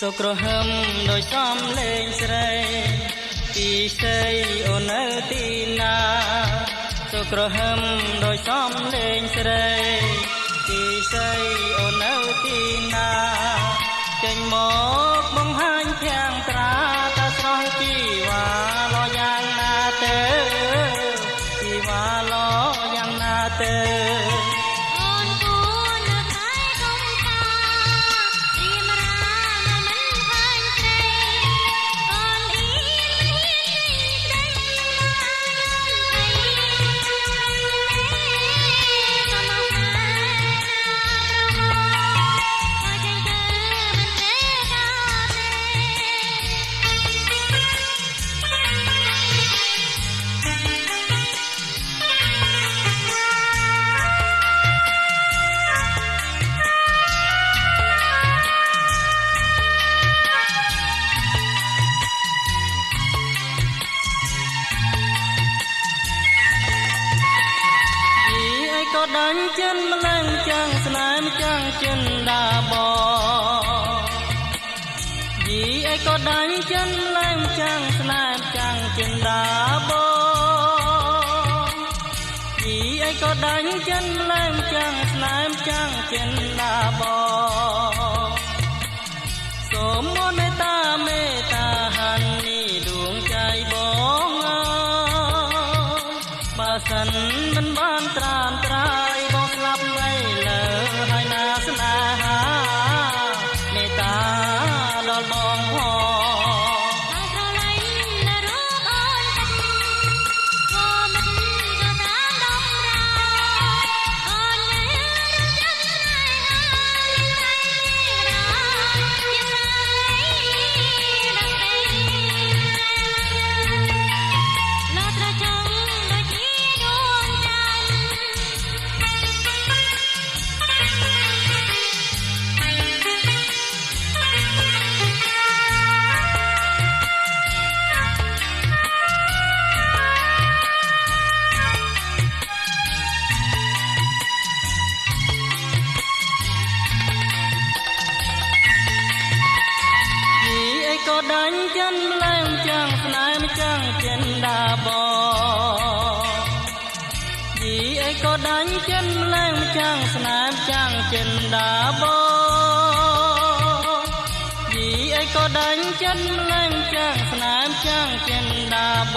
សុក្រហឹមដោយសំលេងស្រីពីស្រីអូននៅទីណាសុក្រហឹមដោយសំលេងស្រីពីស្រីអូននៅទីណាចេញមកបង្ហាញទាំងត្រាតាស្រស់ជីវ៉ាលោយ៉ាងណាទៅជីវ៉ាលោយ៉ាងណាទៅก็ดันចិនម្លឹងចាំងស្នេហ៍ចាំងចិនដាបយីអីក៏ដាញ់ចិនម្លឹងចាំងស្នេហ៍ចាំងចិនដាបយីអីក៏ដាញ់ចិនម្លឹងចាំងស្នេហ៍ចាំងចិនដាបសូមមេត្តាមេត្តាហាននេះដួងใจបងអើយបើសិនមិនបានត្រានត្រាយបងស្លាប់ไม่លើហើយណាស្នេហាមេត្តាដល់បងផងก็ดันចិនម្លឹងចាំងស្នេហ៍ចាំងចិនដាបយីអីក៏ដាញ់ចិនម្លឹងចាំងស្នេហ៍ចាំងចិនដាបយីអីក៏ដាញ់ចិនម្លឹងចាំងស្នេហ៍ចាំងចិនដាប